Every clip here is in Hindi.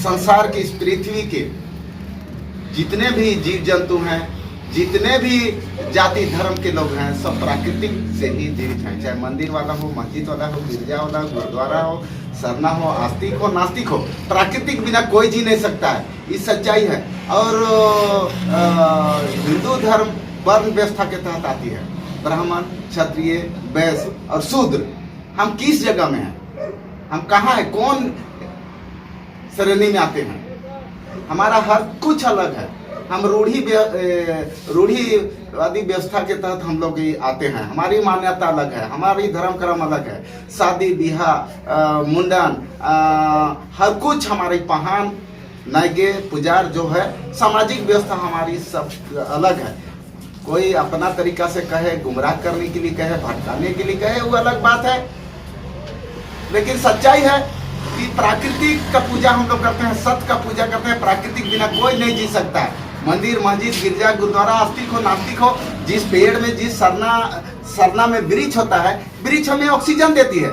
संसार की इस पृथ्वी के जितने भी जीव जंतु हैं, जितने भी जाति धर्म के लोग हैं, सब प्राकृतिक से ही जीवित हैं। चाहे मंदिर वाला हो, मस्जिद वाला हो, गिरजा वाला हो, गुरुद्वारा हो, सरना हो, आस्तिक हो, नास्तिक हो, प्राकृतिक बिना कोई जी नहीं सकता है। ये सच्चाई है। और हिंदू धर्म वर्ण व्यवस्था के तहत आती है। ब्राह्मण, क्षत्रिय, वैश्य और शूद्र, हम किस जगह में हैं? हम कहाँ हैं? कौन श्रेणी में आते हैं? हमारा हर कुछ अलग है। हम रूढ़िवादी व्यवस्था के तहत हम लोग आते हैं। हमारी मान्यता अलग है, हमारी धर्म कर्म अलग है। शादी ब्याह, मुंडन, हर कुछ हमारी पहान, नैगे, पुजार जो है, सामाजिक व्यवस्था हमारी सब अलग है। कोई अपना तरीका से कहे, गुमराह करने के लिए कहे, भटकाने के लिए कहे, वो अलग बात है। लेकिन सच्चाई है कि प्राकृतिक का पूजा हम लोग करते हैं, सत्य का पूजा करते हैं। प्राकृतिक बिना कोई नहीं जी सकता है। मंदिर, मस्जिद, गिरजा, गुरुद्वारा, आस्तिक हो, नास्तिक हो, जिस पेड़ में, जिस सरना में वृक्ष होता है, वृक्ष हमें ऑक्सीजन देती है।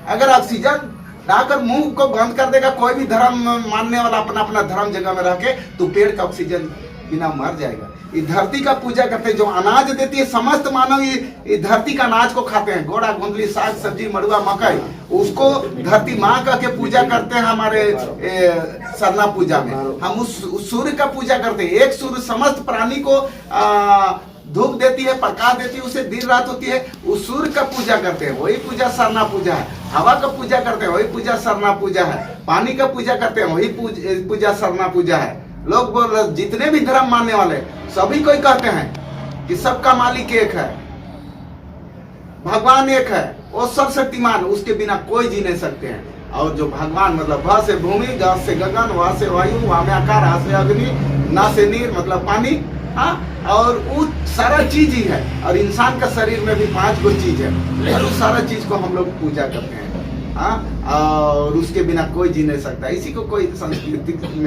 अगर ऑक्सीजन डाकर मुंह को बंद कर देगा कोई भी धर्म मानने वाला अपना अपना धर्म जगह में रह के, तो पेड़ का ऑक्सीजन बिना मर जाएगा। ये धरती का पूजा करते हैं, जो अनाज देती है। समस्त मानव ये धरती का अनाज को खाते हैं। गोड़ा, गोंदली, साग सब्जी, मड़ुआ, मकई, उसको धरती माँ कह के पूजा करते हैं। हमारे सरना पूजा में हम उस सूर्य का पूजा करते हैं। एक सूर्य समस्त प्राणी को धूप देती है, प्रकाश देती है, उसे दिन रात होती है। उस सूर्य का पूजा करते हैं, वही पूजा सरना पूजा है। हवा का पूजा करते हैं, वही पूजा सरना पूजा है। पानी का पूजा करते हैं, वही पूजा सरना पूजा है। लोग बोल रहे, जितने भी धर्म मानने वाले सभी कोई कहते हैं कि सबका मालिक एक है, भगवान एक है, वो सर्वशक्तिमान, उसके बिना कोई जी नहीं सकते हैं। और जो भगवान मतलब भ से भूमि, ग से गगन, व से वायु, वा में आकार, आ से अग्नि, ना से नीर मतलब पानी, हाँ, और वो सारा चीज ही है। और इंसान का शरीर में भी 5 गो चीज है, और उस सारा चीज को हम लोग पूजा करते हैं। हाँ, और उसके बिना कोई जी नहीं सकता। इसी को कोई संस्कृत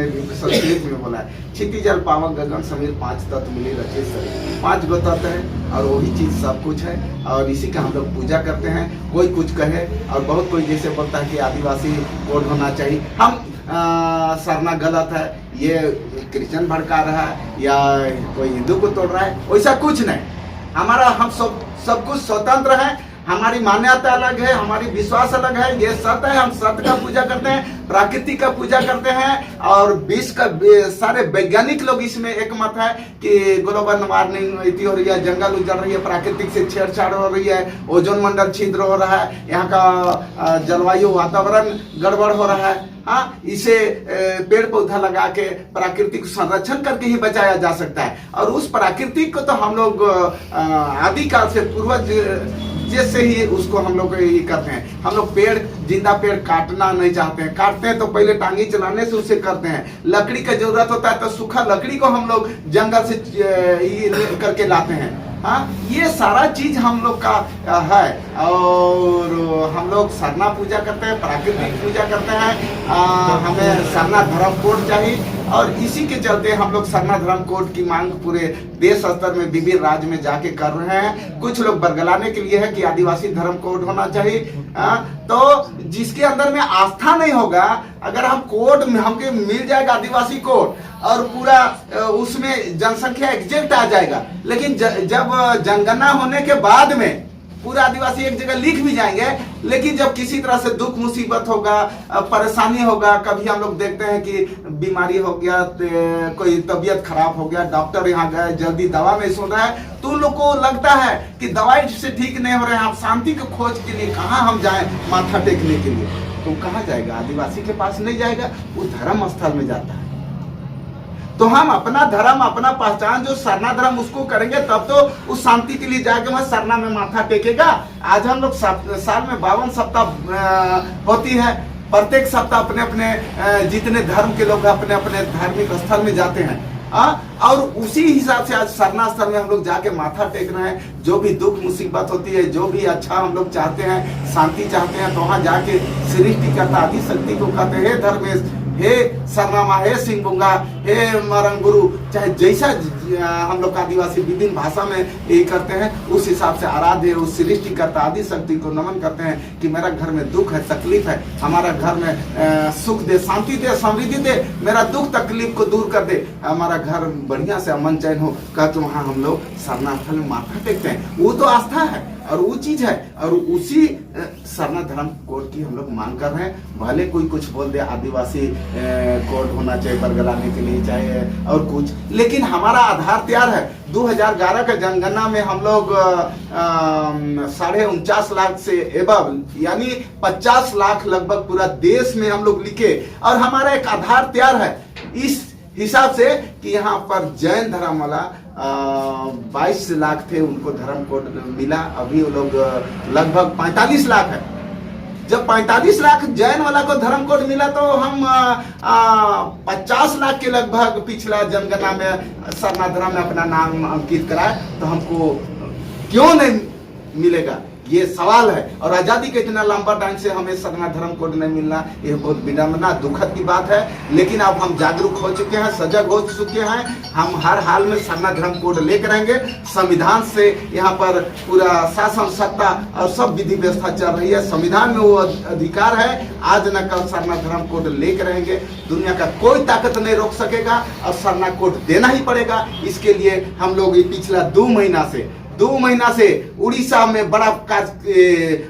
में बोला है, क्षिति जल पावक गगन समीर 5 तत्व मिले रचे शरीर। 5 गो तत्व है और वही चीज सब कुछ है, और इसी का हम लोग पूजा करते हैं। कोई कुछ कहे, और बहुत कोई जैसे बोलता है कि आदिवासी कोड होना चाहिए। हम सरना गलत है, ये क्रिश्चियन भड़का रहा है, या कोई हिंदू को तोड़ रहा है, वैसा कुछ नहीं। हमारा हम सब कुछ स्वतंत्र है। हमारी मान्यता अलग है, हमारी विश्वास अलग है। ये सत्य है, हम सत्य का पूजा करते हैं, प्रकृति का पूजा करते हैं। और विश्व का सारे वैज्ञानिक लोग इसमें एक मत है कि ग्लोबल वार्मिंग हो रही है, जंगल उजड़ रही है, प्राकृतिक से छेड़छाड़ हो रही है, ओजोन मंडल छिद्र हो रहा है, यहाँ का जलवायु वातावरण गड़बड़ हो रहा है। हाँ, इसे पेड़ पौधा लगा के प्राकृतिक संरक्षण करके ही बचाया जा सकता है। और उस प्राकृतिक को तो हम लोग आदिकाल से पूर्वज जैसे ही उसको हम लोग ये करते हैं। हम लोग पेड़, जिंदा पेड़ काटना नहीं चाहते हैं। काटते हैं तो पहले टांगी चलाने से उसे करते हैं। लकड़ी का जरूरत होता है तो सूखा लकड़ी को हम लोग जंगल से करके लाते हैं। हाँ, ये सारा चीज हम लोग का है। और हम लोग सरना पूजा करते हैं, प्राकृतिक पूजा करते हैं। हमें सरना धर्म कोड चाहिए, और इसी के चलते हम लोग सरना धर्म कोड की मांग पूरे देश स्तर में विभिन्न राज्य में जाके कर रहे हैं। कुछ लोग बरगलाने के लिए है कि आदिवासी धर्म कोड होना चाहिए। तो जिसके अंदर में आस्था नहीं होगा, अगर हम कोड में हमके मिल जाएगा आदिवासी कोड, और पूरा उसमें जनसंख्या एग्जैक्ट आ जाएगा, लेकिन जब जनगणना होने के बाद में पूरा आदिवासी एक जगह लिख भी जाएंगे, लेकिन जब किसी तरह से दुख मुसीबत होगा, परेशानी होगा, कभी हम लोग देखते हैं कि बीमारी हो गया, कोई तबीयत खराब हो गया, डॉक्टर यहाँ गए, जल्दी दवा नहीं सुन रहा है, तो उन लोग को लगता है कि दवाई से ठीक नहीं हो रहे हैं, आप शांति की खोज के लिए कहाँ हम जाएं माथा टेकने के लिए? तो कहाँ जाएगा? आदिवासी के पास नहीं जाएगा, वो धर्म स्थल में जाता है। तो हम अपना धर्म, अपना पहचान जो सरना धर्म, उसको करेंगे तब तो उस शांति के लिए जाके वह सरना में माथा टेकेगा। आज हम लोग साल में 52 सप्ताह होती है। प्रत्येक सप्ताह अपने अपने जितने धर्म के लोग अपने अपने धार्मिक स्थल में जाते हैं। और उसी हिसाब से आज सरना स्थल में हम लोग जाके माथा टेक रहे हैं। जो भी दुख मुसीबत होती है, जो भी अच्छा हम लोग चाहते हैं, शांति चाहते हैं, तो वहाँ जाके सृष्टिकर्ता आदि शक्ति को कहते हैं, हे धर्मेश, हे सरनामा, हे सिंह बुंगा, हे मरण गुरु, चाहे जैसा हम लोग का आदिवासी विभिन्न भाषा में यही करते हैं, उस हिसाब से आराध्य उस सृष्टिकर्ता आदि शक्ति को नमन करते हैं कि मेरा घर में दुख है, तकलीफ है, हमारा घर में सुख दे, शांति दे, समृद्धि दे, मेरा दुख तकलीफ को दूर कर दे, हमारा घर बढ़िया से अमन चैन हो, कह तो वहाँ हम लोग सरनाथल में माथा टेकते हैं। वो तो आस्था है और वो चीज है, और उसी सरना धर्म कोड की हम लोग मांग कर रहे हैं। भले कोई कुछ बोल दे आदिवासी कोड होना चाहिए बरगलाने के लिए, चाहे और कुछ, लेकिन हमारा आधार तैयार है। 2011 का जनगणना में हम लोग 49.5 लाख से एबव यानी 50 लाख लगभग पूरा देश में हम लोग लिखे, और हमारा एक आधार तैयार है इस हिसाब से कि यहाँ पर जैन धर्म वाला 22 लाख थे, उनको धर्म कोड मिला। अभी वो लोग लगभग 45 लाख है। जब 45 लाख जैन वाला को धर्म कोड मिला तो हम 50 लाख के लगभग पिछला जनगणना में सरना धर्म में अपना नाम अंकित कराए, तो हमको क्यों नहीं मिलेगा, ये सवाल है। और आजादी के इतना लंबा टाइम से हमें सरना धर्म कोड नहीं मिलना, ये बहुत विडम्बना दुखद की बात है। लेकिन अब हम जागरूक हो चुके हैं, सजग हो चुके हैं, हम हर हाल में सरना धर्म कोड लेकर रहेंगे। संविधान से यहाँ पर पूरा शासन सत्ता और सब विधि व्यवस्था चल रही है, संविधान में वो अधिकार है। आज न कल सरना धर्म कोड लेकर रहेंगे, दुनिया का कोई ताकत नहीं रोक सकेगा, और सरना कोड देना ही पड़ेगा। इसके लिए हम लोग पिछला 2 महीना से उड़ीसा में बड़ा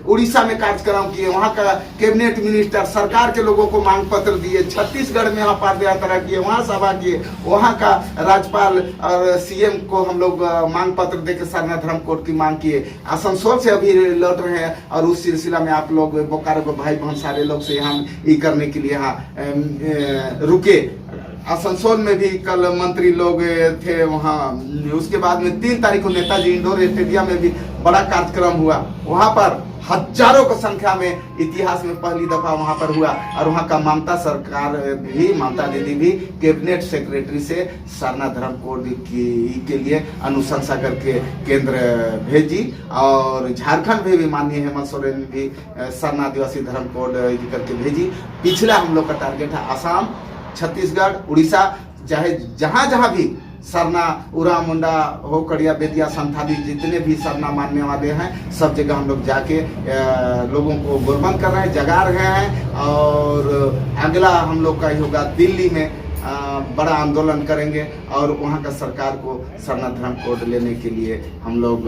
उड़ीसा में कार्यक्रम किए, वहाँ का कैबिनेट मिनिस्टर सरकार के लोगों को मांग पत्र दिए, छत्तीसगढ़ में यहाँ पादयात्रा किए, वहाँ सभा किए, वहाँ का राज्यपाल और सीएम को हम लोग मांग पत्र देकर सरना धर्म कोड की मांग किए। आसनसोल से अभी लौट रहे हैं, और उस सिलसिला में आप लोग बोकारो के भाई बहन सारे लोग से यहाँ ये करने के लिए यहाँ रुके। आसनसोल में भी कल मंत्री लोग थे वहाँ। उसके बाद में 3 तारीख को नेताजी इंडोर स्टेडियम में भी बड़ा कार्यक्रम हुआ, वहाँ पर हजारों की संख्या में इतिहास में पहली दफा वहाँ पर हुआ। और वहाँ का ममता दीदी भी कैबिनेट सेक्रेटरी से सरना धर्म कोड के लिए अनुशंसा करके केंद्र भेजी, और झारखंड में भी माननीय हेमंत सोरेन भी सरना आदिवासी धर्म कोड करके भेजी। पिछला हम लोग का टारगेट है आसाम, छत्तीसगढ़, उड़ीसा, चाहे जहां भी सरना उरा मुंडा हो, कड़िया बेदिया संथाली जितने भी सरना मानने वाले हैं, सब जगह हम लोग जाके लोगों को गुरबंद कर रहे हैं, जगा रहे हैं। और अगला हम लोग का ही होगा दिल्ली में बड़ा आंदोलन करेंगे, और वहाँ का सरकार को सरना धर्म कोड लेने के लिए हम लोग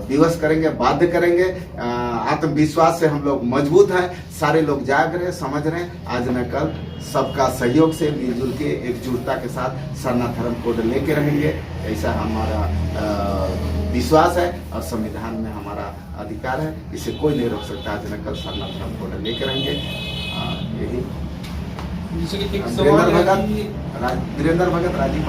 विवश करेंगे, बाध्य करेंगे। आत्मविश्वास से हम लोग मजबूत हैं, सारे लोग जाग रहे, समझ रहे हैं, आज न कल सबका सहयोग से मिलजुल के एकजुटता के साथ सरना धर्म कोड लेके रहेंगे, ऐसा हमारा विश्वास है। और संविधान में हमारा अधिकार है, इसे कोई नहीं रोक सकता। आज न कल सरना धर्म कोड लेके रहेंगे। यही वीरेंद्र भगत राजीव